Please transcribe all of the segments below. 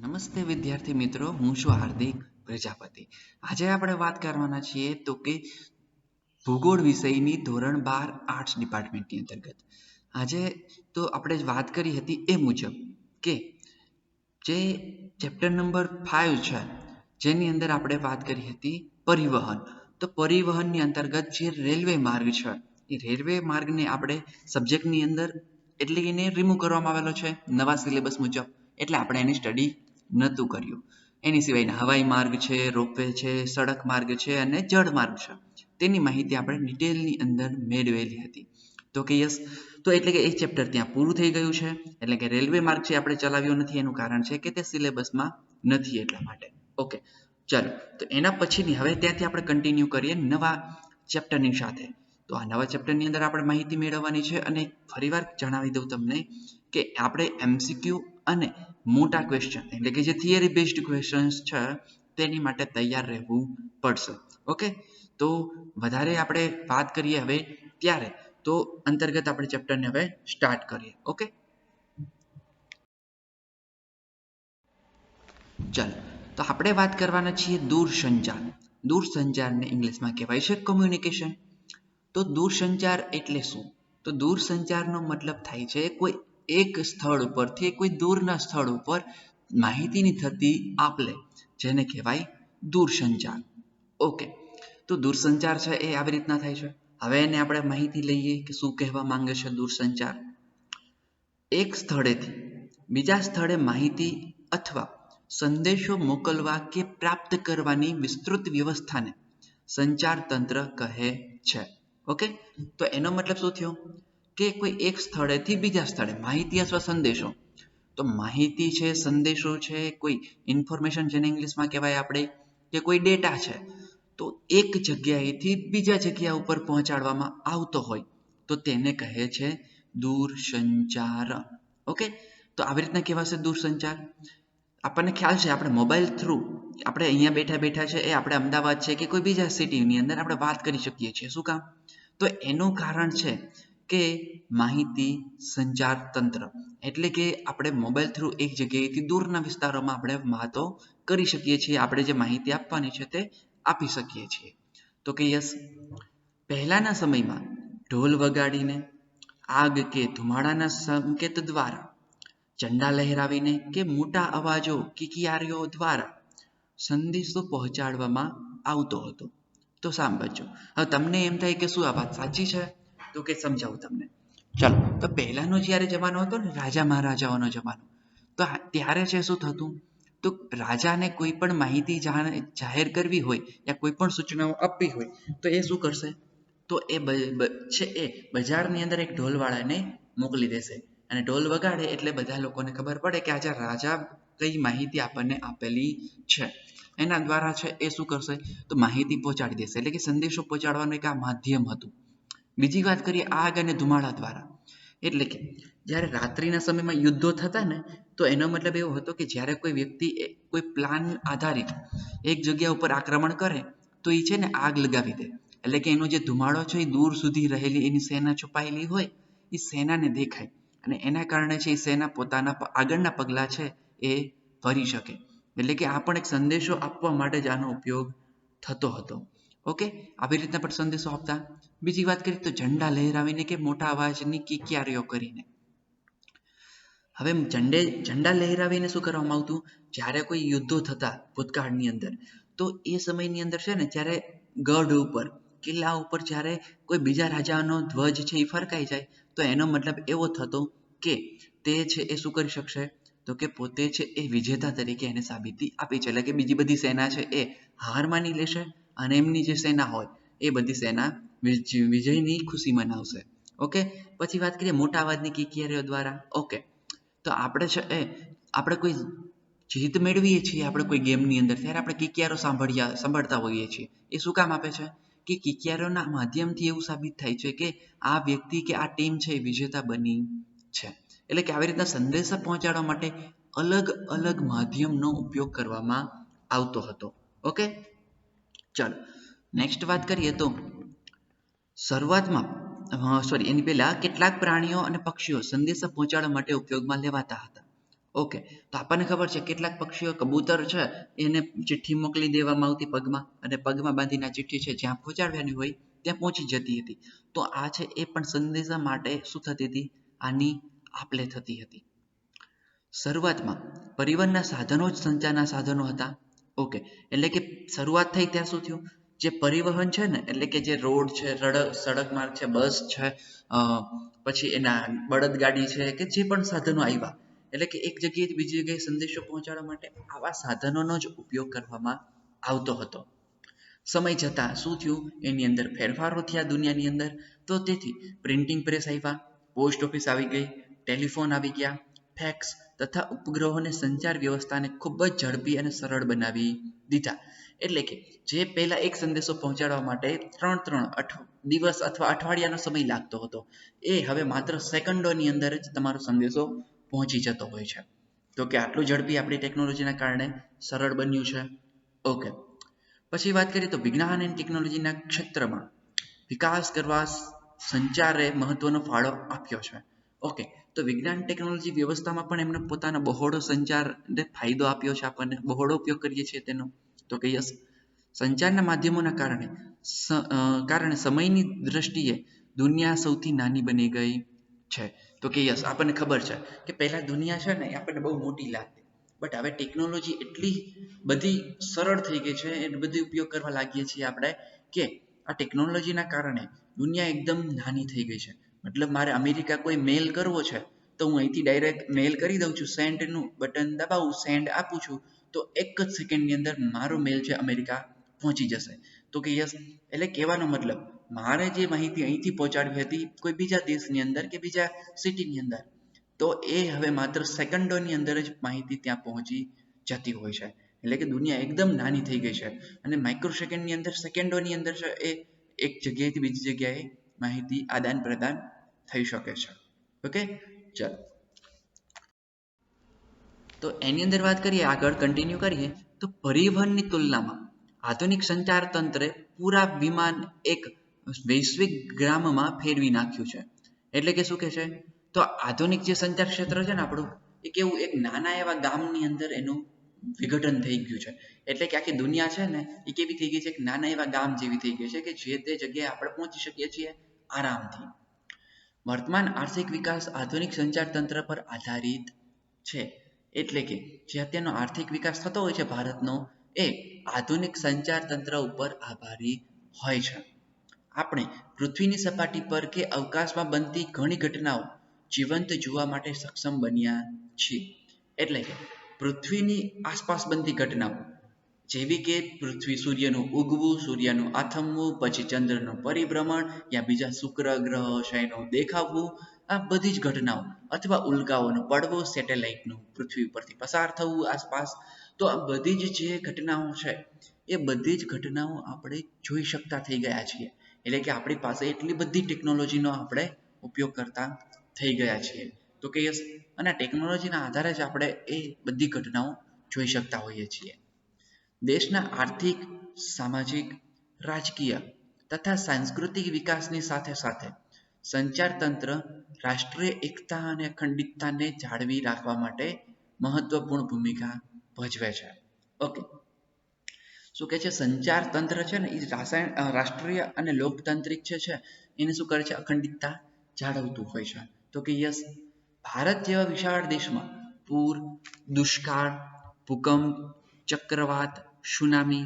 નમસ્તે વિદ્યાર્થી મિત્રો, હું છું હાર્દિક પ્રજાપતિ. આજે આપણે વાત કરવાના છીએ તો કે ભૂગોળ વિષયની ધોરણ 12 આર્ટ્સ ડિપાર્ટમેન્ટની અંતર્ગત. આજે તો આપણે વાત કરી હતી એ મુજબ કે જે ચેપ્ટર નંબર 5 છે જેની અંદર આપણે વાત કરી હતી પરિવહન. તો પરિવહનની અંતર્ગત જે રેલવે માર્ગ છે એ રેલવે માર્ગને આપણે સબ્જેક્ટની અંદર એટલે એને રિમૂવ કરવામાં આવેલો છે નવા સિલેબસ મુજબ, એટલે આપણે એની સ્ટડી નહોતું કર્યું. એની સિવાયના હવાઈ માર્ગ છે, રોપવે છે, સડક માર્ગ છે અને જળ માર્ગ છે, તેની માહિતી આપણે ડિટેલની અંદર મેળવેલી હતી. તો કે યસ, તો એટલે કે એ ચેપ્ટર ત્યાં પૂરું થઈ ગયું છે. એટલે કે રેલવે માર્ગ છે આપણે ચલાવ્યો નથી, એનું કારણ છે કે તે સિલેબસમાં નથી એટલા માટે. ઓકે, ચાલો તો એના પછીની હવે ત્યાંથી આપણે કન્ટિન્યુ કરીએ નવા ચેપ્ટરની સાથે. તો આ નવા ચેપ્ટરની અંદર આપણે માહિતી મેળવવાની છે અને ફરીવાર જણાવી દઉં તમને કે આપણે MCQ અને મોટા ક્વેશ્ચન એટલે કે જે થિયરી બેઝડ ક્વેશ્ચન્સ છે તેની માટે તૈયાર રહેવું પડશે. ઓકે, તો વધારે આપણે વાત કરીએ હવે ત્યારે તો અંતર્ગત આપણે ચેપ્ટરને હવે સ્ટાર્ટ કરીએ. ઓકે, ચાલો તો આપણે વાત કરવાના છીએ દૂરસંચાર. દૂરસંચારને ઇંગ્લિશમાં કહેવાય છે કમ્યુનિકેશન. તો દૂરસંચાર એટલે શું? તો દૂરસંચારનો મતલબ થાય છે કોઈ એક સ્થળ ઉપરથી કોઈ દૂરના સ્થળ ઉપર માહિતીની થતી આપ-લે, જેને કહેવાય દૂરસંચાર. ઓકે, તો દૂરસંચાર છે એ આવી રીતના થાય છે. હવે એને આપણે માહિતી લઈએ કે શું કહેવા માંગે છે દૂરસંચાર. એક સ્થળેથી બીજા સ્થળે માહિતી અથવા સંદેશો મોકલવા કે પ્રાપ્ત કરવાની વિસ્તૃત વ્યવસ્થાને સંચાર તંત્ર કહે છે. ઓકે, તો એનો મતલબ શું થયો કે કોઈ એક સ્થળેથી બીજા સ્થળે માહિતી અથવા સંદેશો, તો માહિતી છે, સંદેશો છે, કોઈ ઇન્ફોર્મેશન જેને ઇંગ્લિશમાં કહેવાય આપણે કે કોઈ ડેટા છે, તો એક જગ્યાએથી બીજા જગ્યા ઉપર પહોંચાડવામાં આવતો હોય તો તેને કહે છે દૂરસંચાર. ઓકે, તો આવી રીતના કહેવાશે દૂરસંચાર. આપણને ખ્યાલ છે આપણે મોબાઈલ થ્રુ આપણે અહીંયા બેઠા બેઠા છે એ આપણે અમદાવાદ છે કે કોઈ બીજા સિટીની અંદર આપણે વાત કરી શકીએ છીએ. શું કામ? તો એનું કારણ છે કે માહિતી સંચાર તંત્ર, એટલે કે આપણે મોબાઈલ થ્રુ એક જગ્યાએથી દૂરના વિસ્તારોમાં આપણે વાતો કરી શકીએ છીએ, આપણે જે માહિતી આપવાની છે તે આપી શકીએ છીએ. તો કે યસ, પહેલાના સમયમાં ઢોલ વગાડીને, આગ કે ધુમાડાના સંકેત દ્વારા, ઝંડા લહેરાવીને કે મોટા અવાજો કિકિયારીઓ દ્વારા સંદેશો પહોંચાડવામાં આવતો હતો. તો સાંભળજો, હવે તમને એમ થાય કે શું આ વાત સાચી છે? તો કે સમજાવું તમને. ચાલો, તો પહેલાનો જ્યારે જમાનો હતો ને, રાજા મહારાજાઓનો જમાનો, તો ત્યારે છે શું થતું, તો રાજાને કોઈ પણ માહિતી જાહેર કરવી હોય યા કોઈ પણ સૂચનાઓ આપવી હોય તો એ શું કરશે, તો એ છે એ બજારની અંદર એક ઢોલવાળાને મોકલી દેશે અને ઢોલ વગાડે એટલે બધા લોકોને ખબર પડે કે આજે રાજા કઈ માહિતી આપણને આપેલી છે. એના દ્વારા છે એ શું કરશે, તો માહિતી પહોંચાડી દેશે, એટલે કે સંદેશો પહોંચાડવાનું એક આ માધ્યમ હતું. બીજી વાત કરીએ આગ અને ધુમાડા દ્વારા, એટલે કે જ્યારે રાત્રિના સમયમાં યુદ્ધો થતા ને, તો એનો મતલબ એવો હતો કે જ્યારે કોઈ વ્યક્તિ કોઈ પ્લાન આધારિત એક જગ્યા ઉપર આક્રમણ કરે તો એ છે ને આગ લગાવી દે, એટલે કે એનો જે ધુમાડો છે એ દૂર સુધી રહેલી એની સેના છુપાયેલી હોય એ સેનાને દેખાય અને એના કારણે છે એ સેના પોતાના આગળના પગલાં છે એ ભરી શકે. એટલે કે આ પણ એક સંદેશો આપવા માટે જ આનો ઉપયોગ થતો હતો. ઓકે, આવી રીતના પણ સંદેશો આપતા. બીજી વાત કરીએ તો ઝંડા લહેરાવીને કે મોટા અવાજની કિકિયારીઓ કરીને. હવે ઝંડા લહેરાવીને શું કરવામાં આવતું, જ્યારે કોઈ યુદ્ધો થતા ભૂતકાળની અંદર, તો એ સમયની અંદર છે ને જ્યારે ગઢ ઉપર કિલ્લા ઉપર જ્યારે કોઈ બીજા રાજાનો ધ્વજ છે એ ફરકાઈ જાય તો એનો મતલબ એવો થતો કે તે છે એ શું કરી શકશે, તો કે પોતે છે એ વિજેતા તરીકે એને સાબિતી આપી છે, એટલે કે બીજી બધી સેના છે એ હાર માની લેશે અને એમની જે સેના હોય એ બધી સેના વિજયની ખુશી મનાવશે. ઓકે, પછી વાત કરીએ મોટા અવાજની કિકિયારીઓ દ્વારા. ઓકે, તો આપણે છે એ આપણે કોઈ જીત મેળવીએ છીએ આપણે કોઈ ગેમની અંદર, ત્યારે આપણે કિકિયારો સાંભળતા હોઈએ છીએ. એ શું કામ આપે છે કે કિકિયારોના માધ્યમથી એવું સાબિત થાય છે કે આ વ્યક્તિ કે આ ટીમ છે એ વિજેતા બની છે. એટલે કે આવી રીતના સંદેશા પહોંચાડવા માટે અલગ અલગ માધ્યમનો ઉપયોગ કરવામાં આવતો હતો. ઓકે, ચાલો નેક્સ્ટ વાત કરીએ તો શરૂઆતમાં એની પહેલા કેટલાક પ્રાણીઓ અને પક્ષીઓ સંદેશા પહોંચાડવા માટે ઉપયોગમાં લેવાતા હતા. ઓકે, તો આપણને ખબર છે કેટલાક પક્ષીઓ કબૂતર છે એને ચિઠ્ઠી મોકલી દેવામાં આવતી પગમાં, અને પગમાં બાંધીને ચિઠ્ઠી છે જ્યાં પહોંચાડવાની હોય ત્યાં પહોંચી જતી હતી. તો આ છે એ પણ સંદેશા માટે શું થતી હતી, આની આપ-લે થતી હતી. શરૂઆતમાં પરિવહનના સાધનો જ સંચારના સાધનો હતા. ઓકે, એટલે કે શરૂઆત થઈ ત્યાં શું થયું, જે પરિવહન છે ને, એટલે કે જે રોડ છે, સડક માર્ગ છે, બસ છે, પછી એના બળદગાડી છે, કે જે પણ સાધનો આવ્યા, એટલે કે એક જગ્યાએથી બીજી જગ્યાએ સંદેશો પહોંચાડવા માટે આવા સાધનોનો જ ઉપયોગ કરવામાં આવતો હતો. સમય જતાં શું થયું, એની અંદર ફેરફારો થયા દુનિયાની અંદર. તો તેથી પ્રિન્ટિંગ પ્રેસ આવ્યા, પોસ્ટ ઓફિસ આવી ગઈ, ટેલિફોન આવી ગયા, ફેક્સ તથા ઉપગ્રહોને સંચાર વ્યવસ્થાને ખૂબ જ ઝડપી અને સરળ બનાવી દીધા. એટલે કે જે પહેલા એક સંદેશો પહોંચાડવા માટે 3 દિવસ અથવા અઠવાડિયાનો સમય લાગતો હતો, એ હવે માત્ર સેકન્ડોની અંદર જ તમારો સંદેશો પહોંચી જતો હોય છે. તો કે આટલું ઝડપી આપણી ટેકનોલોજીના કારણે સરળ બન્યું છે. ઓકે, પછી વાત કરીએ તો વિજ્ઞાન અને ટેકનોલોજીના ક્ષેત્રમાં વિકાસ કરવા સંચારે મહત્વનો ફાળો આપ્યો છે. ઓકે, તો વિજ્ઞાન ટેકનોલોજી વ્યવસ્થામાં પણ એમને પોતાનો બહોળો સંચારને ફાયદો આપ્યો છે, આપણને બહોળો ઉપયોગ કરીએ છીએ તેનો. તો કે યસ, સંચારના માધ્યમોના કારણે સમયની દ્રષ્ટિએ દુનિયા સૌથી નાની બની ગઈ છે. તો કે યસ, આપણને ખબર છે કે પહેલા દુનિયા છે ને એ આપણને બહુ મોટી લાગતી, બટ હવે ટેકનોલોજી એટલી બધી સરળ થઈ ગઈ છે, એ બધી ઉપયોગ કરવા લાગીએ છીએ આપણે, કે આ ટેકનોલોજીના કારણે દુનિયા એકદમ નાની થઈ ગઈ છે. મતલબ મારે અમેરિકા કોઈ મેલ કરવો છે તો હું અહીંથી ડાયરેક્ટ મેલ કરી દઉં છું, સેન્ડનું બટન દબાવું, સેન્ડ આપું છું, તો એક જ સેકન્ડની અંદર મારો મેલ છે અમેરિકા પહોંચી જશે. તો કે યસ, એટલે કહેવાનો મતલબ મારે જે માહિતી અહીંથી પહોંચાડવી હતી કોઈ બીજા દેશની અંદર કે બીજા સિટીની અંદર, તો એ હવે માત્ર સેકન્ડોની અંદર જ માહિતી ત્યાં પહોંચી જતી હોય છે. એટલે કે દુનિયા એકદમ નાની થઈ ગઈ છે, અને માઇક્રો સેકન્ડની અંદર, સેકન્ડોની અંદર છે એ એક જગ્યાએથી બીજી જગ્યાએ માહિતી આદાન પ્રદાન થઈ શકે છે. ઓકે, ચાલો, તો એની અંદર વાત કરીએ, આગળ કન્ટિન્યુ કરીએ, તો પરિવહનની તુલનામાં આધુનિક સંચાર તંત્રે પૂરા વિમાન એક વૈશ્વિક ગ્રામમાં ફેરવી નાખ્યું છે. એટલે કે શું કહે છે, તો આધુનિક જે સંચાર ક્ષેત્ર છે ને આપણું, એ કેવું એક નાના એવા ગામની અંદર એનું વિઘટન થઈ ગયું છે. એટલે કે આખી દુનિયા છે ને એ કેવી થઈ ગઈ છે, એક નાના એવા ગામ જેવી થઈ ગઈ છે, કે જે તે જગ્યાએ આપણે પહોંચી શકીએ છીએ આરામથી. વર્તમાન આર્થિક વિકાસ આધુનિક સંચાર તંત્ર પર આધારિત છે. એટલે કે જે અત્યારનો આર્થિક વિકાસ થતો હોય છે ભારતનો, એ આધુનિક સંચાર તંત્ર ઉપર આભારી હોય છે. આપણે પૃથ્વીની સપાટી પર કે અવકાશમાં બનતી ઘણી ઘટનાઓ જીવંત જોવા માટે સક્ષમ બન્યા છીએ. એટલે કે પૃથ્વીની આસપાસ બનતી ઘટનાઓ, જેવી કે પૃથ્વી, સૂર્યનું ઉગવું, સૂર્યનું આથમવું, પછી ચંદ્રનું પરિભ્રમણ, યા બીજા શુક્ર ગ્રહ છે એનું દેખાવું, આ બધી જ ઘટનાઓ, અથવા ઉલ્કાઓનો પડવો, સેટેલાઇટનું પૃથ્વી ઉપરથી પસાર થવું આસપાસ, તો આ બધી જ જે ઘટનાઓ છે એ બધી જ ઘટનાઓ આપણે જોઈ શકતા થઈ ગયા છીએ. એટલે કે આપણી પાસે એટલી બધી ટેકનોલોજીનો આપણે ઉપયોગ કરતા થઈ ગયા છીએ. તો કે યસ, અને ટેકનોલોજીના આધારે જ આપણે એ બધી ઘટનાઓ જોઈ શકતા હોઈએ છીએ. દેશના આર્થિક, સામાજિક, રાજકીય તથા સાંસ્કૃતિક વિકાસની સાથે સાથે સંચાર તંત્ર રાષ્ટ્રીય એકતા અને અખંડિતતાને જાળવી રાખવા માટે મહત્વપૂર્ણ ભૂમિકા ભજવે છે. ઓકે, શું કહે છે, સંચાર તંત્ર છે ને એ રાષ્ટ્રીય અને લોકતાંત્રિક છે એને શું કરે છે, અખંડિતતા જાળવતું હોય છે. તો કે યસ, ભારત જેવા વિશાળ દેશમાં પૂર, દુષ્કાળ, ભૂકંપ, ચક્રવાત, સુનામી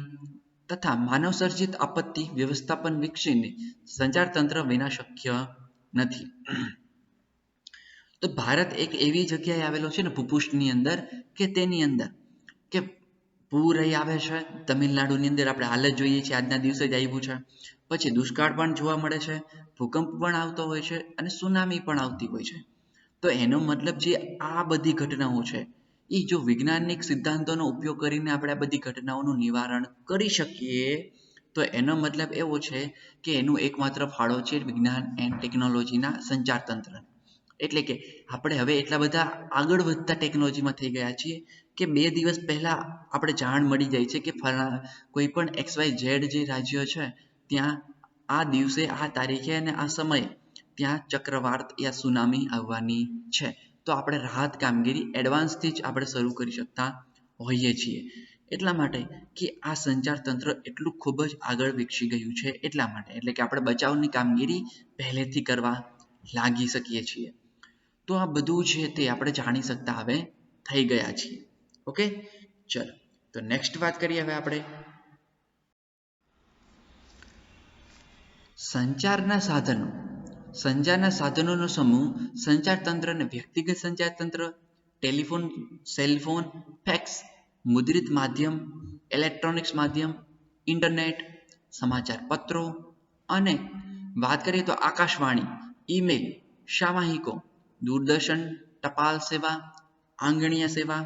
તથા માનવ સર્જિત આપત્તિ વ્યવસ્થાપન વિકસીને સંચાર તંત્ર વિના શક્ય નથી. તો ભારત એક એવી જગ્યાએ આવેલો છે ને ભૂપૃષ્ઠની અંદર, કે તેની અંદર કે પૂર અહીં આવે છે તમિલનાડુની અંદર, આપણે હાલ જ જોઈએ છીએ, આજના દિવસે જ આવ્યું છે. પછી દુષ્કાળ પણ જોવા મળે છે, ભૂકંપ પણ આવતો હોય છે, અને સુનામી પણ આવતી હોય છે. તો એનો મતલબ જે આ બધી ઘટનાઓ છે એ જો વૈજ્ઞાનિક સિદ્ધાંતોનો ઉપયોગ કરીને આપણે આ બધી ઘટનાઓનું નિવારણ કરી શકીએ, તો એનો મતલબ એવો છે કે એનું એકમાત્ર ફાળો છે વિજ્ઞાન એન્ડ ટેકનોલોજીના સંચાર તંત્ર. એટલે કે આપણે હવે એટલા બધા આગળ વધતા ટેકનોલોજીમાં થઈ ગયા છીએ કે 2 દિવસ પહેલા આપણે જાણ મળી જાય છે કે કોઈ પણ XYZ જે રાજ્ય છે ત્યાં આ દિવસે, આ તારીખે અને આ સમયે ત્યાં ચક્રવાત યા સુનામી આવવાની છે. તો આપણે રાહત કામગીરી એડવાન્સથી જ આપણે શરૂ કરી શકતા હોઈએ છીએ. એટલા માટે કે આ સંચાર તંત્ર એટલું ખૂબ જ આગળ વિકસી ગયું છે એટલા માટે, એટલે કે આપણે બચાવની કામગીરી પહેલેથી કરવા લાગી શકીએ છીએ. તો આ બધું છે તે આપણે જાણી શકતા હવે થઈ ગયા છીએ. ઓકે, ચલો તો નેક્સ્ટ વાત કરીએ હવે આપણે સંચારના સાધનો. સંચારના સાધનોનો સમૂહ સંચાર તંત્રને વ્યક્તિગત સંચાર તંત્ર, ટેલિફોન, સેલફોન, ફેક્સ, મુદ્રિત માધ્યમ, ઇલેક્ટ્રોનિક્સ માધ્યમ, ઇન્ટરનેટ, સમાચાર પત્રો અને વાત કરીએ તો આકાશવાણી, ઈમેલ, સામાયિકો, દૂરદર્શન, ટપાલ સેવા, આંગણીય સેવા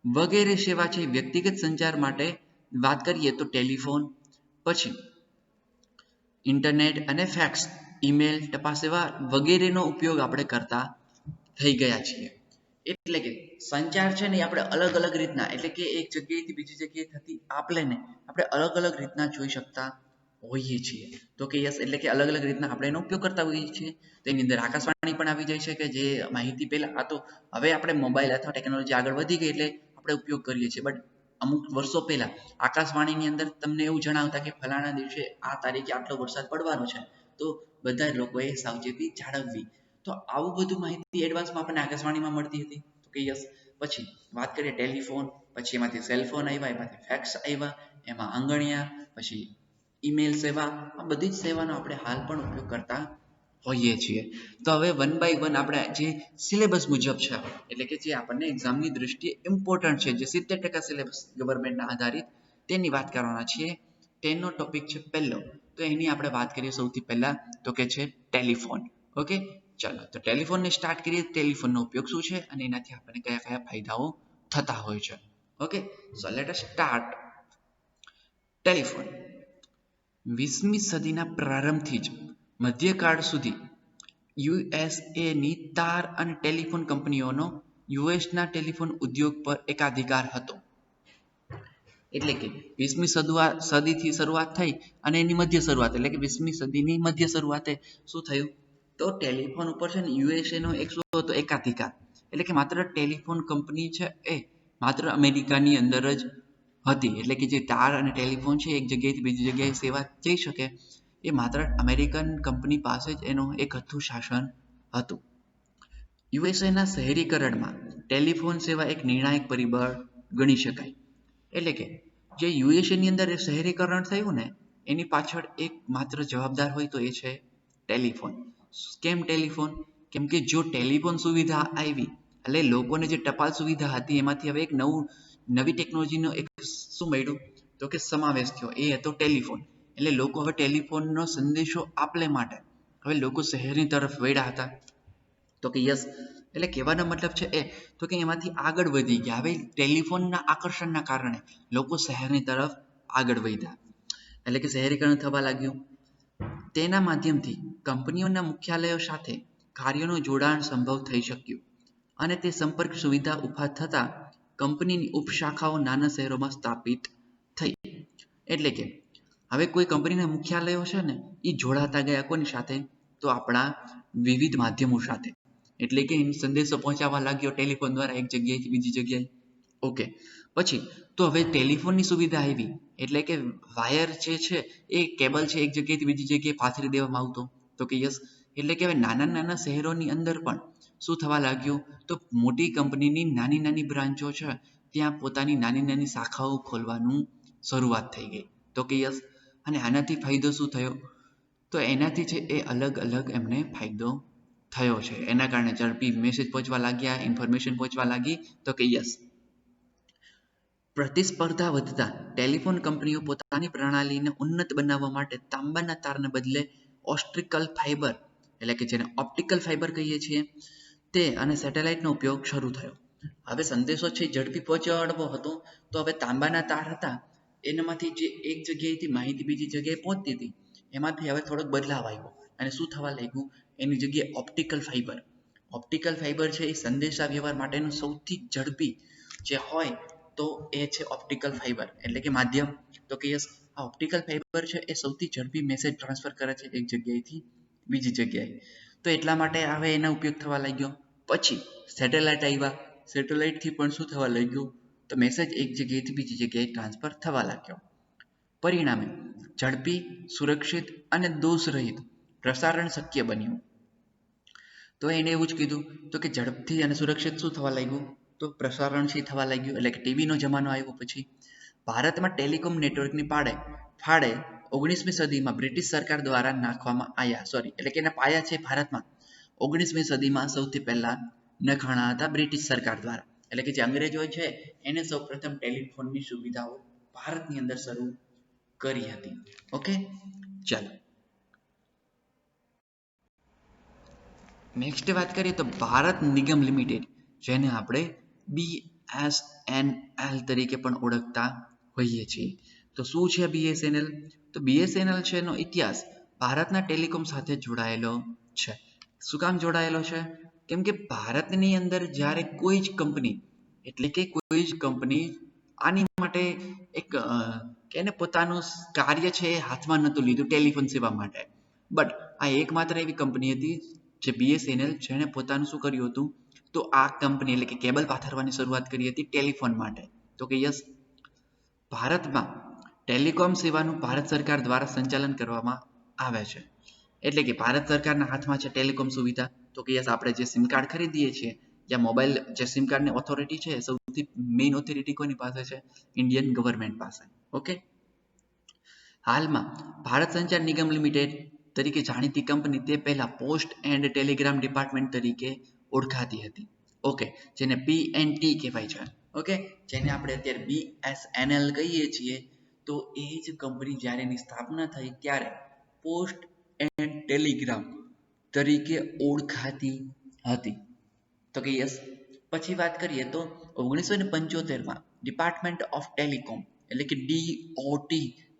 વગેરે સેવા છે. વ્યક્તિગત સંચાર માટે વાત કરીએ તો ટેલિફોન, પછી ઇન્ટરનેટ અને ફેક્સ, ઈમેલ, ટપાલ સેવા વગેરેનો ઉપયોગ આપણે કરતા થઈ ગયા છીએ. એટલે કે સંચાર છે ને આપણે અલગ અલગ રીતના, એટલે કે એક જગ્યાએથી બીજી જગ્યાએ થતી આપલેને આપણે અલગ અલગ રીતના જોઈ શકતા હોઈએ છીએ. તો કે યસ, એટલે કે અલગ અલગ રીતના આપણે એનો ઉપયોગ કરતા હોઈએ છીએ. તેની અંદર આકાશવાણી પણ આવી જાય છે કે જે માહિતી પહેલા આ તો હવે આપણે મોબાઈલ અથવા ટેકનોલોજી આગળ વધી ગઈ એટલે આપણે ઉપયોગ કરીએ છીએ, બટ અમુક વર્ષો પહેલા આકાશવાણીની અંદર તમને એવું જણાવતા કે ફલાણા દિવસે આ તારીખે આટલો વરસાદ પડવાનો છે, તો બધા લોકોએ સાવચેતી જાળવવી. તો આવું બધું માહિતી એડવાન્સમાં આપણને આકાશવાણીમાં મળતી હતી. તો કે યસ, પછી વાત કરીએ ટેલિફોન, પછી એમાંથી સેલફોન આવ્યા, એમાંથી ફેક્સ આવ્યા, એમાં આંગણિયા, પછી ઈમેલ સેવા, આ બધી જ સેવાનો આપણે હાલ પણ ઉપયોગ કરતા હોઈએ છીએ. તો હવે વન બાય વન આપણે જે સિલેબસ મુજબ છે, એટલે કે જે આપણને એક્ઝામની દ્રષ્ટિએ ઇમ્પોર્ટન્ટ છે, જે 70% સિલેબસ ગવર્મેન્ટના આધારિત તેની વાત કરવાના છીએ. તેનો ટોપિક છે પહેલો, તો એની આપણે વાત કરીએ સૌથી પહેલા તો કે છે ટેલિફોન. ઓકે, ચાલો તો ટેલિફોનને સ્ટાર્ટ કરીએ. ટેલિફોનનો ઉપયોગ શું છે અને એનાથી આપણને કયા કયા ફાયદાઓ થતા હોય છે. Okay, so let us start. Telephone 20મી સદીના પ્રારંભથી જ મધ્યકાળ સુધી યુએસએની તાર અને ટેલિફોન કંપનીઓનો યુએસના ટેલિફોન ઉદ્યોગ પર એકાધિકાર હતો. એટલે કે 20મી સદીથી શરૂઆત થઈ અને એની મધ્ય શરૂઆત, એટલે કે 20મી સદીની મધ્ય શરૂઆતે શું થયું, તો ટેલિફોન ઉપર છે ને યુએસએનો એક શું હતો, એકાધિકાર. એટલે કે માત્ર ટેલિફોન કંપની છે એ માત્ર અમેરિકાની અંદર જ હતી. એટલે કે જે તાર અને ટેલિફોન છે એક જગ્યાએથી બીજી જગ્યાએ સેવા જઈ શકે, એ માત્ર અમેરિકન કંપની પાસે જ એનો એક હતું શાસન હતું. યુએસએના શહેરીકરણમાં ટેલિફોન સેવા એક નિર્ણાયક પરિબળ ગણી શકાય. એટલે કે જે યુએસએની અંદર શહેરીકરણ થયું ને એની પાછળ એક માત્ર જવાબદાર હોય તો એ છે ટેલિફોન. કેમ ટેલિફોન? કેમ કે જો ટેલિફોન સુવિધા આવી એટલે લોકોને જે ટપાલ સુવિધા હતી એમાંથી હવે એક નવી ટેકનોલોજીનો એક શું મળ્યું, તો કે સમાવેશ થયો, એ હતો ટેલિફોન. એટલે લોકો હવે ટેલિફોનનો સંદેશો આપલે માટે હવે લોકો શહેરની તરફ વળ્યા હતા. તો કે યસ, એટલે કહેવાનો મતલબ છે એ તો કે એમાંથી આગળ વધી ગયા. હવે ટેલિફોનના આકર્ષણના કારણે લોકો શહેરની તરફ આગળ વધ્યા, એટલે કે શહેરીકરણ થવા લાગ્યું. તેના માધ્યમથી કંપનીઓના મુખ્યાલયો સાથે કાર્યોનું જોડાણ સંભવ થઈ શક્યું અને તે સંપર્ક સુવિધા ઊભા થતાં કંપનીની ઉપશાખાઓ નાના શહેરોમાં સ્થાપિત થઈ. એટલે કે હવે કોઈ કંપનીના મુખ્યાલયો છે ને એ જોડાતા ગયા કોની સાથે, તો આપણા વિવિધ માધ્યમો સાથે. એટલે કે સંદેશો પહોંચાડવા લાગ્યો ટેલિફોન દ્વારા એક જગ્યાએથી બીજી જગ્યાએ. ઓકે, પછી તો હવે ટેલિફોનની સુવિધા આવી એટલે કે વાયર જે છે એ કેબલ છે એક જગ્યાએથી બીજી જગ્યાએ પાથરી દેવામાં આવતો. તો કે યસ, એટલે કે હવે નાના નાના શહેરોની અંદર પણ શું થવા લાગ્યું, તો મોટી કંપનીની નાની નાની બ્રાન્ચો છે ત્યાં પોતાની નાની નાની શાખાઓ ખોલવાનું શરૂઆત થઈ ગઈ. તો કે યસ, અને આનાથી ફાયદો શું થયો, તો એનાથી છે એ અલગ અલગ એમને ફાયદો થયો છે. એના કારણે ઝડપી મેસેજ પહોંચવા લાગ્યા, ઇન્ફોર્મેશન પહોંચવા લાગી. તો કે યસ, પ્રતિસ્પર્ધા વધતા ટેલિફોન કંપનીઓ પોતાની પ્રણાલીને ઉન્નત બનાવવા માટે તાંબાના તારને બદલે ઓપ્ટિકલ ફાઇબર, એટલે કે જેને ઓપ્ટિકલ ફાઇબર કહીએ છીએ, તે અને સેટેલાઇટનો ઉપયોગ શરૂ થયો. હવે સંદેશો છે ઝડપી પહોંચાડવો હતો, તો હવે તાંબાના તાર હતા એનામાંથી જે એક જગ્યાએથી માહિતી બીજી જગ્યાએ પહોંચતી હતી એમાંથી હવે થોડોક બદલાવ આવ્યો અને શું થવા લાગ્યું, એની જગ્યાએ ઓપ્ટિકલ ફાઇબર. ઓપ્ટિકલ ફાઇબર છે એ સંદેશા વ્યવહાર માટેનું સૌથી ઝડપી જે હોય તો એ છે ઓપ્ટિકલ ફાઇબર, એટલે કે માધ્યમ. તો કે યસ, આ ઓપ્ટિકલ ફાઇબર છે એ સૌથી ઝડપી મેસેજ ટ્રાન્સફર કરે છે એક જગ્યાએથી બીજી જગ્યાએ. તો એટલા માટે હવે એનો ઉપયોગ થવા લાગ્યો. પછી સેટેલાઇટ આવ્યા, સેટેલાઇટથી પણ શું થવા લાગ્યું, તો મેસેજ એક જગ્યાએથી બીજી જગ્યાએ ટ્રાન્સફર થવા લાગ્યો. પરિણામે ઝડપી, સુરક્ષિત અને દોષરહિત પ્રસારણ શક્ય બન્યું. તો એને એવું જ કીધું તો કે ઝડપથી અને સુરક્ષિત શું થવા લાગ્યું, તો પ્રસારણથી થવા લાગ્યું, એટલે કે ટીવીનો જમાનો આવ્યો. પછી ભારતમાં ટેલિકોમ નેટવર્કની ફાળે 19મી સદીમાં બ્રિટિશ સરકાર દ્વારા નાખવામાં આવ્યા, એટલે કે એના પાયા છે ભારતમાં 19મી સદીમાં સૌથી પહેલા નખાણા હતા બ્રિટિશ સરકાર દ્વારા, એટલે કે જે અંગ્રેજો છે એને સૌપ્રથમ ટેલિફોનની સુવિધાઓ ભારતની અંદર શરૂ કરી હતી. ઓકે, ચાલો નેક્સ્ટ વાત કરીએ તો ભારત નિગમ લિમિટેડ, જેને આપણે BSNL તરીકે પણ ઓળખતા હોઈએ છીએ. તો શું છે BSNL? તો BSNL છે એનો ઇતિહાસ ભારતના ટેલિકોમ સાથે જોડાયેલો છે. શું કામ જોડાયેલો છે? કેમ કે ભારતની અંદર જ્યારે કોઈ જ કંપની, એટલે કે કોઈ જ કંપની આની માટે એક કેને પોતાનું કાર્ય છે એ હાથમાં નહોતું લીધું ટેલિફોન સેવા માટે, બટ આ એકમાત્ર એવી કંપની હતી જે BSNL, જેણે પોતાનું શું કર્યું હતું, તો આ કંપની એટલે કે કેબલ પાથરવાની શરૂઆત કરી હતી ટેલિફોન માટે. તો કે યસ, ભારતમાં ટેલિકોમ સેવાનું ભારત સરકાર દ્વારા સંચાલન કરવામાં આવે છે, એટલે કે ભારત સરકારના હાથમાં છે ટેલિકોમ સુવિધા. તો કે યસ, આપણે જે સિમ કાર્ડ ખરીદીએ છીએ યા મોબાઈલ, જે સિમ કાર્ડની ઓથોરિટી છે, સૌથી મેઇન ઓથોરિટી કોની પાસે છે? ઇન્ડિયન ગવર્મેન્ટ પાસે. ઓકે, હાલમાં ભારત સંચાર નિગમ લિમિટેડ તરીકે જાણીતી કંપની તે પહેલા પોસ્ટ એન્ડ ટેલિગ્રામ ડિપાર્ટમેન્ટ તરીકે ઓળખાતી હતી. ઓકે, જેને PNT કહેવાય છે. ઓકે, જેને આપણે અત્યારે BSNL કહીએ છીએ. તો એ જ કંપની જ્યારે એની સ્થાપના થઈ ત્યારે પોસ્ટ એન્ડ ટેલિગ્રામ તરીકે ઓળખાતી હતી. તો કે યસ, પછી વાત કરીએ તો 1975માં ડિપાર્ટમેન્ટ ઓફ ટેલિકોમ, એટલે કે DOT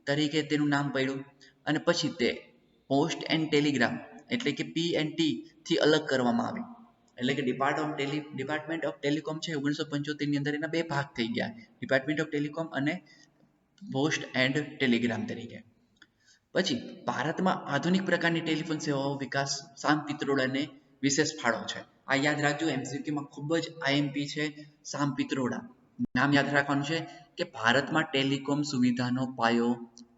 તરીકે તેનું નામ પડ્યું, અને પછી તે પોસ્ટ એન્ડ ટેલિગ્રામ એટલે કે PNT થી અલગ કરવામાં આવી. એટલે કે ડિપાર્ટમેન્ટ ઓફ ટેલિકોમ છે 1975ની અંદર એના બે ભાગ થઈ ગયા, ડિપાર્ટમેન્ટ ઓફ ટેલિકોમ અને પોસ્ટ એન્ડ ટેલિગ્રામ તરીકે. પછી ભારતમાં આધુનિક પ્રકારની ટેલિફોન સેવાઓ વિકાસ સામ પિત્રોડાને વિશેષ ફાળો છે. આ યાદ રાખજો, MCQમાં ખૂબ જ IMP છે સામ પિત્રોડા. નામ યાદ રાખવાનું છે કે ભારતમાં ટેલિકોમ સુવિધાનો પાયો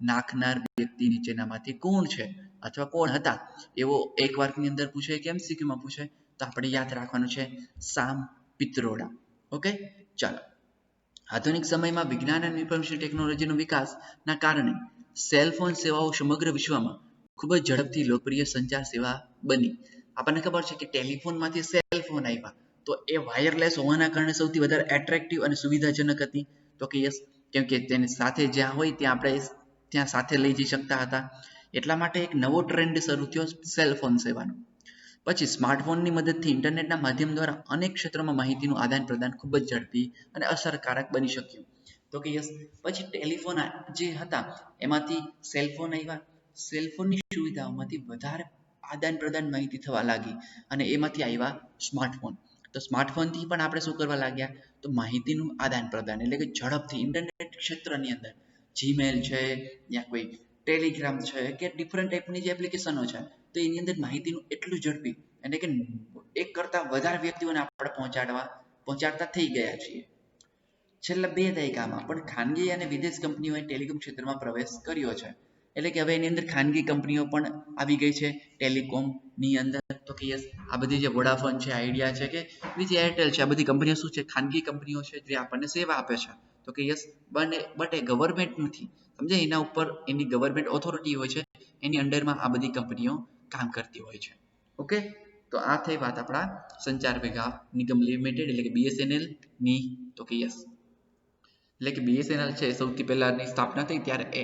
નાખનાર વ્યક્તિ નીચેનામાંથી કોણ છે, અથવા કોણ હતા, એવો એક વાર્કની અંદર પૂછે કે MCQમાં પૂછે, તો આપણે યાદ રાખવાનું છે સામ પિત્રોડા. ઓકે, ચાલો. આધુનિક સમયમાં વિજ્ઞાન અને ઇન્ફોર્મેશન ટેકનોલોજીનો વિકાસના કારણે સેલ ફોન સેવાઓ સમગ્ર વિશ્વમાં ખૂબ જ ઝડપથી લોકપ્રિય સંચાર સેવા બની. આપણને ખબર છે કે ટેલિફોનમાંથી સેલ ફોન આવ્યા, તો એ વાયરલેસ હોવાના કારણે સૌથી વધારે એટ્રેક્ટિવ અને સુવિધાજનક હતી. તો કે યસ, કેમ કે તેની સાથે જ્યાં હોય ત્યાં આપણે ત્યાં સાથે લઈ જઈ શકતા હતા, એટલા માટે એક નવો ટ્રેન્ડ શરૂ થયો સેલ ફોન સેવાનો. પછી સ્માર્ટફોનની મદદથી ઇન્ટરનેટના માધ્યમ દ્વારા અનેક ક્ષેત્રોમાં માહિતીનું આદાન પ્રદાન ખૂબ જ ઝડપી અને અસરકારક બની શક્યું. તો કે યસ, પછી ટેલિફોન જે હતા એમાંથી સેલફોન આવ્યા, સેલફોનની સુવિધાઓમાંથી વધારે આદાન પ્રદાન માહિતી થવા લાગી, અને એમાંથી આવ્યા સ્માર્ટફોન. તો સ્માર્ટફોનથી પણ આપણે શું કરવા લાગ્યા, તો માહિતીનું આદાન પ્રદાન, એટલે કે ઝડપથી ઇન્ટરનેટ ક્ષેત્રની અંદર જીમેલ છે, યા કોઈ ટેલિગ્રામ છે, કે ડિફરન્ટ ટાઈપની જે એપ્લિકેશનો છે, તો એની અંદર માહિતીનું એટલું ઝડપી, એટલે કે એક કરતાં વધારે વ્યક્તિઓને આપણે પહોંચાડતા થઈ ગયા છીએ. છેલ્લા 2 દાયકામાં પણ ખાનગી અને વિદેશ કંપનીઓએ ટેલિકોમ ક્ષેત્રમાં પ્રવેશ કર્યો છે, એટલે કે હવે એની અંદર ખાનગી કંપનીઓ પણ આવી ગઈ છે ટેલિકોમની અંદર. તો કે યસ, આ બધી જે વોડાફોન છે, આઈડિયા છે, કે બીજી એરટેલ છે, આ બધી કંપનીઓ શું છે, ખાનગી કંપનીઓ છે જે આપણને સેવા આપે છે. તો કે યસ, બટ એ ગવર્મેન્ટ નથી, સમજે, એના ઉપર એની ગવર્મેન્ટ ઓથોરિટી હોય છે, એની અંડરમાં આ બધી કંપનીઓ કામ કરતી હોય છે. ઓકે, તો આ થઈ વાત આપણા સંચાર નિગમ લિમિટેડ એટલે કે BSNL ની. તો કે યસ, એટલે કે BSNL છે સૌથી પહેલાની સ્થાપના થઈ ત્યારે એ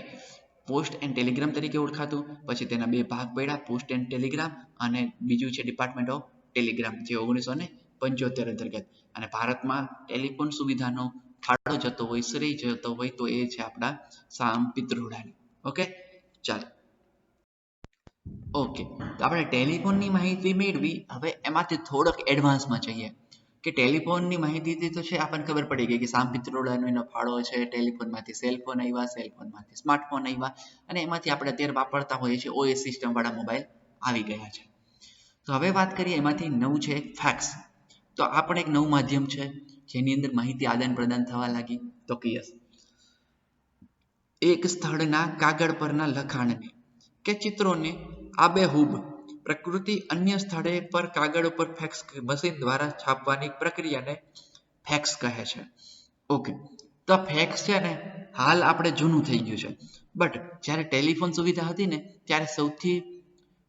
પોસ્ટ એન્ડ ટેલિગ્રામ તરીકે ઓળખાતું, પછી તેના બે ભાગ પડ્યા, પોસ્ટ એન્ડ ટેલિગ્રામ અને બીજું છે ડિપાર્ટમેન્ટ ઓફ ટેલિગ્રામ, જે 1975 અંતર્ગત. અને ભારતમાં ટેલિફોન સુવિધાનો ફાળો જતો હોય, શ્રેય જતો હોય, તો એ છે આપણા સામ પિત્રોડાની. ઓકે, ચાલો. ઓકે, તો આપણે ટેલિફોનની માહિતી મેળવી, હવે એમાંથી થોડોક એડવાન્સમાં જઈએ કે ટેલિફોનની માહિતીથી તો છે આપણને ખબર પડી ગઈ કે સામ પિત્રોડાનો એનો ફાળો છે, ટેલિફોનમાંથી સેલફોન આવ્યા, સેલફોનમાંથી સ્માર્ટફોન આવ્યા, અને એમાંથી આપણે અત્યારે વાપરતા હોઈએ છીએ OS સિસ્ટમ વાળા મોબાઈલ આવી ગયા છે. તો હવે વાત કરીએ એમાંથી નવું છે ફેક્સ. તો આ પણ એક નવું માધ્યમ છે જેની અંદર માહિતી આદાન પ્રદાન થવા લાગી. તો કે યસ, એક સ્થળના કાગળ પરના લખાણને કે ચિત્રોને આબેહૂબ પ્રકૃતિ અન્ય સ્થળે પર કાગળ ઉપર ફેક્સ મશીન દ્વારા છાપવાની પ્રક્રિયાને ફેક્સ કહે છે. ઓકે, તો ફેક્સ છે ને હાલ આપણે જૂનું થઈ ગયું છે, બટ જ્યારે ટેલિફોન સુવિધા હતી ને ત્યારે સૌથી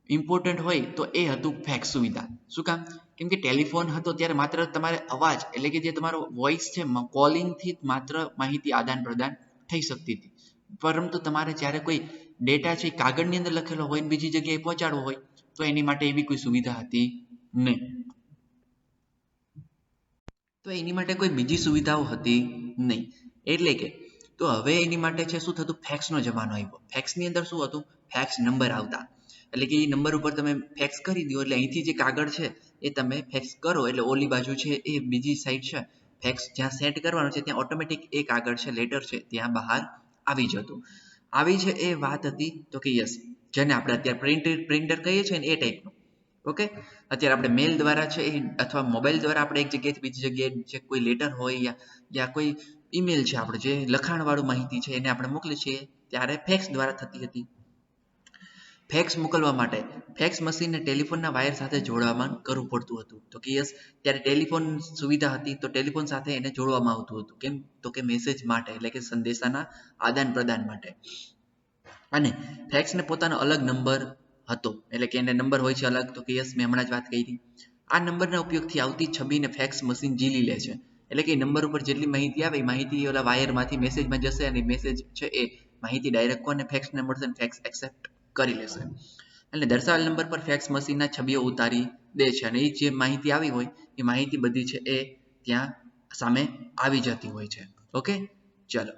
ઇમ્પોર્ટન્ટ હોય તો એ હતું ફેક્સ સુવિધા. શું કામ? કેમ કે ટેલિફોન હતો ત્યારે માત્ર તમારે અવાજ એટલે કે જે તમારો વોઇસ છે કોલિંગથી માત્ર માહિતી આદાન પ્રદાન થઈ શકતી હતી, પરંતુ તમારે જ્યારે કોઈ ડેટા છે કાગળની અંદર લખેલો હોય ને બીજી જગ્યાએ પહોંચાડવો હોય તો એની માટે એવી કોઈ સુવિધા હતી નહીં. તો એની માટે કોઈ બીજી સુવિધાઓ હતી નહીં. એટલે કે તો હવે એની માટે છે શું થતું, ફેક્સનો જમાનો આવ્યો. ફેક્સની અંદર શું હતું, ફેક્સ નંબર આવતા, એટલે કે એ નંબર ઉપર તમે ફેક્સ કરી દો એટલે અહીંથી જે કાગળ છે એ તમે ફેક્સ કરો એટલે ઓલી બાજુ છે એ બીજી સાઈડ છે ફેક્સ જ્યાં સેટ કરવાનું છે ત્યાં ઓટોમેટિક એ કાગળ છે લેટર છે ત્યાં બહાર આવી જતું. આવી છે એ વાત હતી. તો કે યસ, જેને આપણે અત્યારે પ્રિન્ટર કહીએ છીએ ને એ ટાઈપનું. ઓકે, અત્યારે આપણે મેલ દ્વારા છે અથવા મોબાઈલ દ્વારા આપણે એક જગ્યાએથી બીજી જગ્યાએ જે કોઈ લેટર હોય યા કોઈ ઈમેલ છે આપણે જે લખાણવાળું માહિતી છે એને આપણે મોકલીએ છીએ ત્યારે ફેક્સ દ્વારા થતી હતી. ફેક્સ મોકલવા માટે ફેક્સ મશીનને ટેલિફોનના વાયર સાથે જોડવામાં કરવું પડતું હતું. તો કે યસ, ત્યારે ટેલિફોન સુવિધા હતી તો ટેલિફોન સાથે એને જોડવામાં આવતું હતું. કેમ? તો કે મેસેજ માટે એટલે કે સંદેશાના આદાન પ્રદાન માટે. અને ફેક્સને પોતાનો અલગ નંબર હતો એટલે કે એને નંબર હોય છે અલગ. તો કે યસ, મેં હમણાં જ વાત કરી. આ નંબરના ઉપયોગથી આવતી છબીને ફેક્સ મશીન ઝીલી લે છે. એટલે કે નંબર ઉપર જેટલી માહિતી આવે એ માહિતી ઓલા વાયરમાંથી મેસેજમાં જશે અને મેસેજ છે એ માહિતી ડાયરેક્ટ કોને ફેક્સને મળશે, ફેક્સ એક્સેપ્ટ કરી લેશે. એટલે દર્શાવેલ નંબર પર ફેક્સ મશીનના છબીઓ ઉતારી દે છે અને એ જે માહિતી આવી હોય એ માહિતી બધી છે એ ત્યાં સામે આવી જતી હોય છે. ઓકે, ચલો.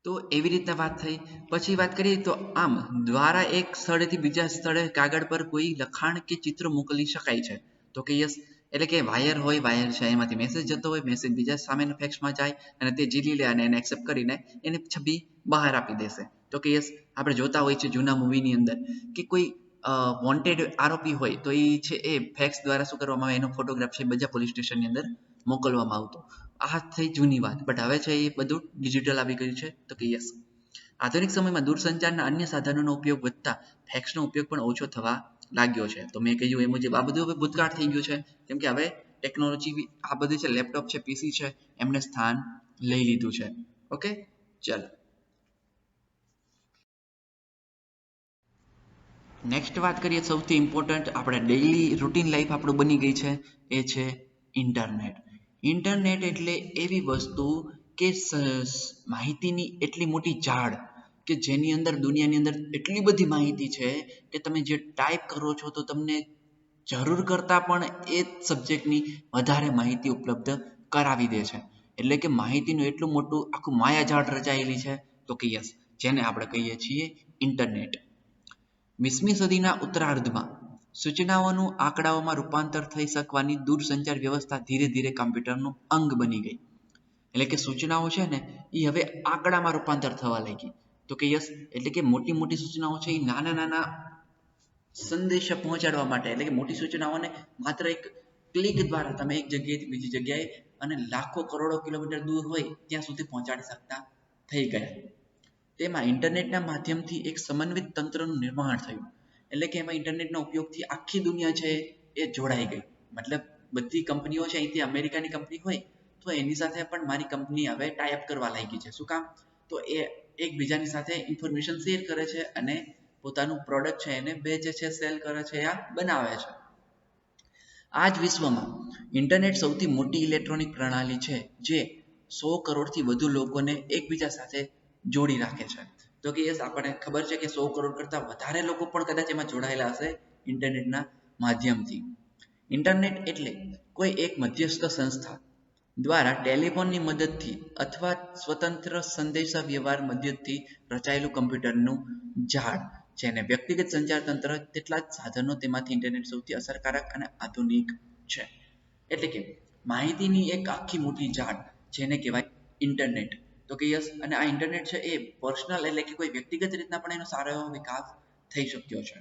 તો એવી રીતના વાત થઈ. પછી વાત કરીએ તો આમ દ્વારા એક સ્થળેથી બીજા સ્થળે કાગળ પર કોઈ લખાણ કે ચિત્ર મોકલી શકાય છે. તો કે યસ, એટલે કે વાયર હોય, વાયર છે એમાંથી મેસેજ જતો હોય, મેસેજ બીજા સામેના ફેક્સમાં જાય અને તે ઝીલી લે અને એને એક્સેપ્ટ કરીને એને છબી બહાર આપી દેશે. તો કે યસ, આપણે જોતા હોય છે જૂના મૂવીની અંદર કે કોઈ વોન્ટેડ આરોપી હોય તો એ છે એ ફેક્સ દ્વારા શું કરવામાં આવે, એનો ફોટોગ્રાફ છે બધા પોલીસ સ્ટેશનની અંદર મોકલવામાં આવતો. આ થઈ જૂની વાત, બટ હવે છે એ બધું ડિજિટલ આવી ગયું છે. તો કે યસ, આધુનિક સમયમાં દૂરસંચારના અન્ય સાધનોનો ઉપયોગ વધતા ફેક્સનો ઉપયોગ પણ ઓછો થવા લાગ્યો છે. તો મેં કહ્યું એ મુજબ આ બધું હવે ભૂતકાળ થઈ ગયું છે કેમ કે હવે ટેકનોલોજી આ બધી છે, લેપટોપ છે, પીસી છે, એમને સ્થાન લઈ લીધું છે. ઓકે, ચાલો નેક્સ્ટ વાત કરીએ. સૌથી ઇમ્પોર્ટન્ટ આપણે ડેઈલી રૂટીન લાઈફ આપણું બની ગઈ છે એ છે ઇન્ટરનેટ. ઇન્ટરનેટ એટલે એવી વસ્તુ કે માહિતીની એટલી મોટી ઝાડ કે જેની અંદર દુનિયાની અંદર એટલી બધી માહિતી છે કે તમે જે ટાઈપ કરો છો તો તમને જરૂર કરતાં પણ એ જ સબ્જેક્ટની વધારે માહિતી ઉપલબ્ધ કરાવી દે છે. એટલે કે માહિતીનું એટલું મોટું આખું માયાજાળ રચાયેલી છે. તો કે યસ, જેને આપણે કહીએ છીએ ઇન્ટરનેટ. 20મી સદીના ઉત્તરાર્ધમાં સૂચનાઓનું આંકડાઓમાં રૂપાંતર થઈ શકવાની દૂરસંચાર વ્યવસ્થા ધીરે ધીરે કમ્પ્યુટરનું અંગ બની ગઈ. એટલે કે સૂચનાઓ છે ને એ હવે આંકડામાં રૂપાંતર થવા લાગી. તો કે યસ, એટલે કે મોટી મોટી સૂચનાઓ છે એ નાના નાના સંદેશા પહોંચાડવા માટે એટલે કે મોટી સૂચનાઓને માત્ર એક ક્લિક દ્વારા તમે એક જગ્યાએથી બીજી જગ્યાએ અને લાખો કરોડો કિલોમીટર દૂર હોય ત્યાં સુધી પહોંચાડી શકતા થઈ ગયા. તેમાં ઇન્ટરનેટના માધ્યમથી એક સમન્વિત તંત્રનું નિર્માણ થયું. એટલે કે એમાં ઇન્ટરનેટના ઉપયોગથી આખી દુનિયા છે એ જોડાઈ ગઈ. મતલબ બધી કંપનીઓ છે, અહીંથી અમેરિકાની કંપની હોય તો એની સાથે પણ મારી કંપની હવે ટાઈપ કરવા લાગી છે. શું કામ? તો એ એકબીજાની સાથે ઇન્ફોર્મેશન શેર કરે છે અને પોતાનું પ્રોડક્ટ છે એને વેચે છે, સેલ કરે છે, યા બનાવે છે. આ જ વિશ્વમાં ઇન્ટરનેટ સૌથી મોટી ઇલેક્ટ્રોનિક પ્રણાલી છે જે 100 કરોડથી વધુ લોકોને એકબીજા સાથે જોડી રાખે છે. તો કે યસ, આપણને ખબર છે કે 100 કરોડ કરતાં વધારે લોકો પણ કદાચ એમાં જોડાયેલા હશે ઇન્ટરનેટના માધ્યમથી. ઇન્ટરનેટ એટલે કોઈ એક મધ્યસ્થ સંસ્થા દ્વારા ટેલિફોનની મદદથી અથવા સ્વતંત્ર સંદેશા વ્યવહાર મદદથી રચાયેલું કમ્પ્યુટરનું ઝાડ જેને વ્યક્તિગત સંચાર તંત્ર તેટલા જ સાધનો તેમાંથી ઇન્ટરનેટ સૌથી અસરકારક અને આધુનિક છે. એટલે કે માહિતીની એક આખી મોટી ઝાડ જેને કહેવાય ઇન્ટરનેટ. તો કે યસ, અને આ ઇન્ટરનેટ છે એ પર્સનલ એટલે કે કોઈ વ્યક્તિગત રીતના પણ એનો સારો એવો વિકાસ થઈ શક્યો છે.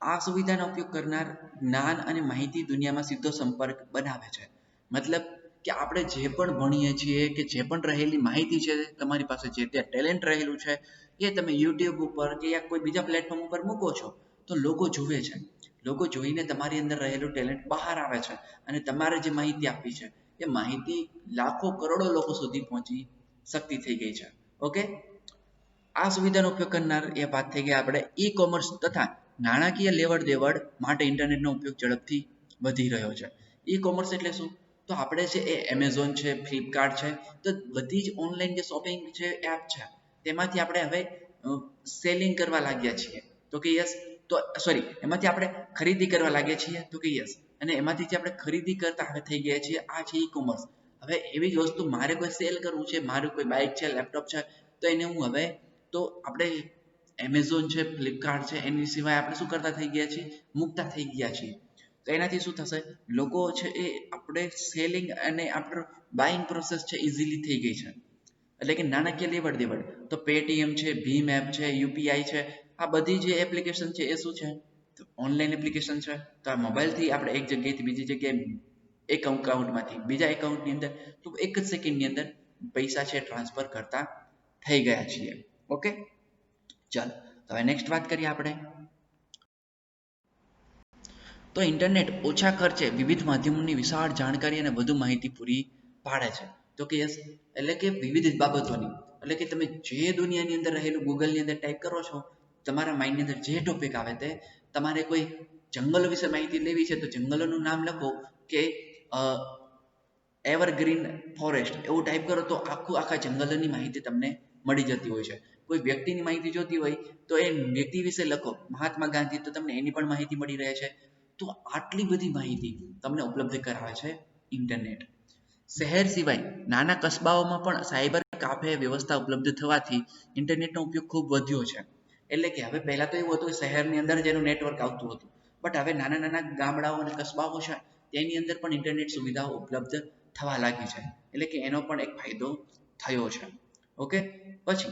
આ સુવિધાનો ઉપયોગ કરનાર જ્ઞાન અને માહિતી દુનિયામાં સીધો સંપર્ક બનાવે છે. મતલબ કે આપણે જે પણ ભણીએ છીએ કે જે પણ રહેલી માહિતી છે તમારી પાસે જે ત્યાં ટેલેન્ટ રહેલું છે એ તમે યુટ્યુબ ઉપર કે યા કોઈ બીજા પ્લેટફોર્મ ઉપર મૂકો છો તો લોકો જુએ છે. લોકો જોઈને તમારી અંદર રહેલું ટેલેન્ટ બહાર આવે છે અને તમારે જે માહિતી આપવી છે એ માહિતી લાખો કરોડો લોકો સુધી પહોંચી શકતી થઈ ગઈ છે. ઓકે, આ સુવિધાનો ઉપયોગ કરનાર એ વાત થઈ ગઈ આપણે ઈ કોમર્સ તથા નાણાકીય લેવડ દેવડ માટે ઇન્ટરનેટનો ઉપયોગ ઝડપથી વધી રહ્યો છે. ઈ કોમર્સ એટલે શું? તો આપણે છે એ એમેઝોન છે, ફ્લિપકાર્ટ છે, તો બધી જ ઓનલાઈન જે શોપિંગ છે એપ છે તેમાંથી આપણે હવે સેલિંગ કરવા લાગ્યા છીએ. તો કે યસ, તો સોરી એમાંથી આપણે ખરીદી કરવા લાગ્યા છીએ. તો કે યસ, અને એમાંથી જે આપણે ખરીદી કરતા હવે થઈ ગયા છીએ આ છે ઈ કોમર્સ. હવે એવી જ વસ્તુ મારે કોઈ સેલ કરવું છે, મારું કોઈ બાઇક છે, લેપટોપ છે, તો એને હું હવે તો આપણે એમેઝોન છે, ફ્લિપકાર્ટ છે, એની સિવાય આપણે શું કરતા થઈ ગયા છીએ, મૂકતા થઈ ગયા છીએ. તો એનાથી શું થશે, લોકો છે એ આપણે સેલિંગ અને આપણો બાઇંગ પ્રોસેસ છે ઇઝીલી થઈ ગઈ છે. એટલે કે નાણાકીય લેવડ દેવડ તો પેટીએમ છે, ભીમ એપ છે, યુપીઆઈ છે, આ બધી જે એપ્લિકેશન છે એ શું છે, તો ઓનલાઈન એપ્લિકેશન છે. તો આ મોબાઈલથી આપણે એક જગ્યાએથી બીજી જગ્યાએ એક અકાઉન્ટમાંથી બીજા એકાઉન્ટની અંદર તો એક જ સેકન્ડની અંદર પૈસા છે ટ્રાન્સફર કરતા થઈ ગયા છીએ. ઓકે, ચાલો હવે નેક્સ્ટ વાત કરીએ આપણે. તો ઇન્ટરનેટ ઓછા ખર્ચે વિવિધ માધ્યમોની વિશાળ જાણકારી અને વધુ માહિતી પૂરી પાડે છે. તો કે યસ, એટલે કે વિવિધ બાબતોની, એટલે કે તમે જે દુનિયાની અંદર રહેલું ગૂગલની અંદર ટાઈપ કરો છો, તમારા માઇન્ડની અંદર જે ટોપિક આવે તે તમારે કોઈ જંગલો વિશે માહિતી લેવી છે તો જંગલોનું નામ લખો કે એવરગ્રીન ફોરેસ્ટ એવું ટાઈપ કરો તો આખા જંગલોની માહિતી તમને મળી જતી હોય છે. કોઈ વ્યક્તિની માહિતી જોતી હોય તો એ વ્યક્તિ વિશે લખો, મહાત્મા ગાંધી, તો તમને એની પણ માહિતી મળી રહે છે. તો આટલી બધી માહિતી તમને ઉપલબ્ધ કરાવે છે ઇન્ટરનેટ. શહેર સિવાય નાના કસ્બાઓમાં પણ સાયબર કાફે વ્યવસ્થા ઉપલબ્ધ થવાથી ઇન્ટરનેટનો ઉપયોગ ખૂબ વધ્યો છે. એટલે કે હવે પહેલા તો એવું હતું કે શહેરની અંદર જ એનું નેટવર્ક આવતું હતું, બટ હવે નાના નાના ગામડાઓ અને કસ્બાઓ છે તેની અંદર પણ ઇન્ટરનેટ સુવિધાઓ ઉપલબ્ધ થવા લાગી છે. એટલે કે એનો પણ એક ફાયદો થયો છે. ઓકે, પછી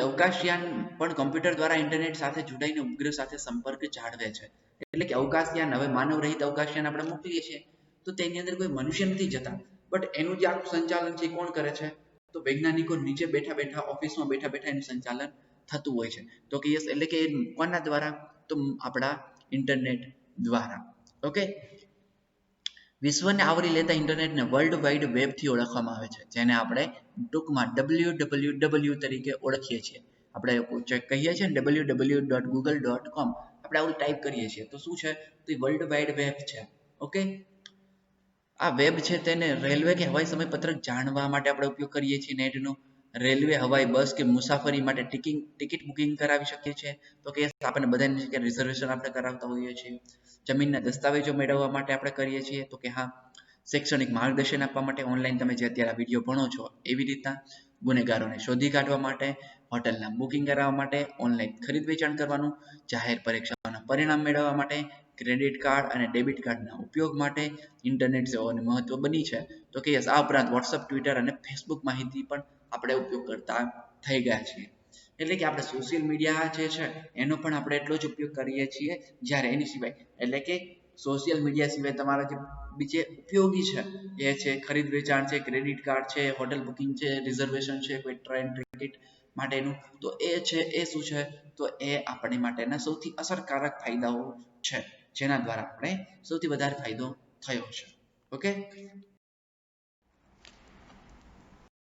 અવકાશયાન પણ કમ્પ્યુટર દ્વારા ઇન્ટરનેટ સાથે જોડાઈને ઉપગ્રહ સાથે સંપર્ક જાળવે છે. એટલે કે અવકાશયાન, હવે માનવ રહિત અવકાશયાન આપણે મોકલીએ છીએ તો તેની અંદર કોઈ મનુષ્ય નથી જતા, બટ એનું જે આખું સંચાલન છે કોણ કરે છે, તો વૈજ્ઞાનિકો નીચે બેઠા બેઠા ઓફિસમાં બેઠા બેઠા એનું સંચાલન થતું હોય છે. તો કે યસ, એટલે કે કોના દ્વારા, તો આપણા ઇન્ટરનેટ દ્વારા. ઓકે, વિશ્વને આવરી લેતા ઇન્ટરનેટને વર્લ્ડ વાઇડ વેબથી ઓળખવામાં આવે છે, જેને આપણે ટૂંકમાં www તરીકે ઓળખીએ છીએ. આપણે કહીએ છીએ ને www.google.com, આપણે આવું ટાઈપ કરીએ છીએ તો શું છે, તો વર્લ્ડ વાઇડ વેબ છે. ઓકે, આ વેબ છે તેને રેલવે કે હવાઈ સમયપત્રક જાણવા માટે આપણે ઉપયોગ કરીએ છીએ નેટનો. રેલવે, હવાઈ, બસ કે મુસાફરી માટે ટિકિટ બુકિંગ કરાવી શકીએ છીએ. તો કે આપણને બધાની જગ્યાએ રિઝર્વેશન આપણે કરાવતા હોઈએ છીએ. જમીનના દસ્તાવેજો મેળવવા માટે આપણે કરીએ છીએ. તો કે હા, શૈક્ષણિક માર્ગદર્શન આપવા માટે ઓનલાઈન તમે જે અત્યારે વિડીયો ભણો છો એવી રીતના, ગુનેગારોને શોધી કાઢવા માટે, હોટલના બુકિંગ કરાવવા માટે, ઓનલાઈન ખરીદ વેચાણ કરવાનું, જાહેર પરીક્ષાઓના પરિણામ મેળવવા માટે, ક્રેડિટ કાર્ડ અને ડેબિટ કાર્ડના ઉપયોગ માટે ઇન્ટરનેટ સેવાઓની મહત્વ બની છે. તો કે યસ, આ ઉપરાંત વોટ્સઅપ, ટ્વિટર અને ફેસબુક માહિતી પણ આપણે ઉપયોગ કરતા થઈ ગયા છીએ. એટલે કે આપણે સોશિયલ મીડિયા જે છે એનો પણ આપણે એટલો જ ઉપયોગ કરીએ છીએ જ્યારે એની સિવાય, એટલે કે સોશિયલ મીડિયા સિવાય તમારા જે બીજે ઉપયોગી છે એ છે ખરીદ વેચાણ છે, ક્રેડિટ કાર્ડ છે, હોટલ બુકિંગ છે, રિઝર્વેશન છે, કોઈ ટ્રેન ટિકિટ માટેનું, તો એ છે એ શું છે, તો એ આપણી માટેના સૌથી અસરકારક ફાયદાઓ છે જેના દ્વારા આપણે સૌથી વધારે ફાયદો થયો છે. ઓકે,